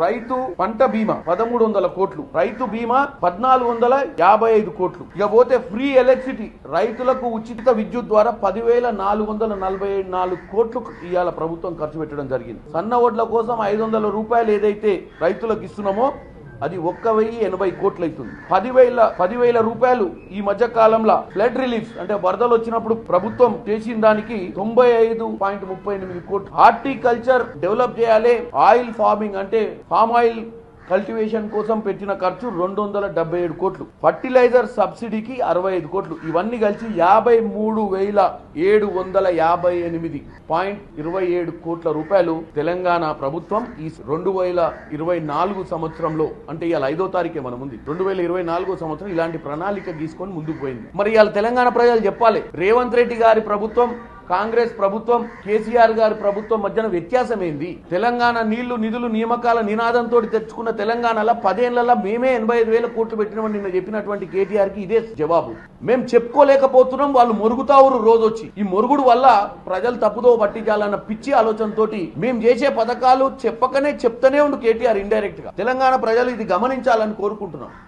రైతు పంట బీమా 1300 కోట్లు, రైతు బీమా 1455 కోట్లు. ఇక పోతే ఫ్రీ ఎలక్ట్రిసిటీ, రైతులకు ఉచిత విద్యుత్ ద్వారా 10,444 కోట్లు ఇవాళ ప్రభుత్వం ఖర్చు పెట్టడం జరిగింది. సన్న ఓట్ల కోసం 500 రూపాయలు ఏదైతే రైతులకు ఇస్తున్నామో అది 1,080 కోట్లు అవుతుంది. 10,000 రూపాయలు ఈ మధ్య కాలంలో ఫ్లడ్ రిలీఫ్ అంటే వరదలు వచ్చినప్పుడు ప్రభుత్వం చేసిన దానికి 95.38 కోట్లు. హార్టికల్చర్ డెవలప్ చేయాలి, ఆయిల్ ఫార్మింగ్ అంటే పామ్ ఆయిల్ కల్టివేషన్ కోసం పెట్టిన ఖర్చు 277 కోట్లు. ఫర్టిలైజర్ సబ్సిడీకి 65 కోట్లు. ఇవన్నీ కలిసి 53,758.27 కోట్ల రూపాయలు తెలంగాణ ప్రభుత్వం ఈ 2024 సంవత్సరంలో, అంటే ఇవాళ 5వ తారీఖే మన ఉంది, 2024 సంవత్సరం ఇలాంటి ప్రణాళిక గీసుకొని ముందుకు పోయింది. మరి ఇవాళ తెలంగాణ ప్రజలు చెప్పాలి, రేవంత్ రెడ్డి గారి ప్రభుత్వం, కాంగ్రెస్ ప్రభుత్వం, కేసీఆర్ గారి ప్రభుత్వం మధ్యన వ్యత్యాసం ఏంది? తెలంగాణ నీళ్లు నిధులు నియామకాల నినాదంతో తెచ్చుకున్న తెలంగాణలో 10 ఏళ్లలో మేమే 85,000 కోట్లు పెట్టినామని నిన్న చెప్పినటువంటి కేటీఆర్ కి ఇదే జవాబు. మేము చెప్పుకోలేకపోతున్నాం, వాళ్ళు మొరుగుతావురు రోజొచ్చి. ఈ మొరుగుడు వల్ల ప్రజలు తప్పుదో పట్టించాలన్న పిచ్చి ఆలోచనతోటి మేము చేసే పథకాలు చెప్పకనే చెప్తూనే ఉండు కేటీఆర్ ఇండైరెక్ట్ గా. తెలంగాణ ప్రజలు ఇది గమనించాలని కోరుకుంటున్నాం.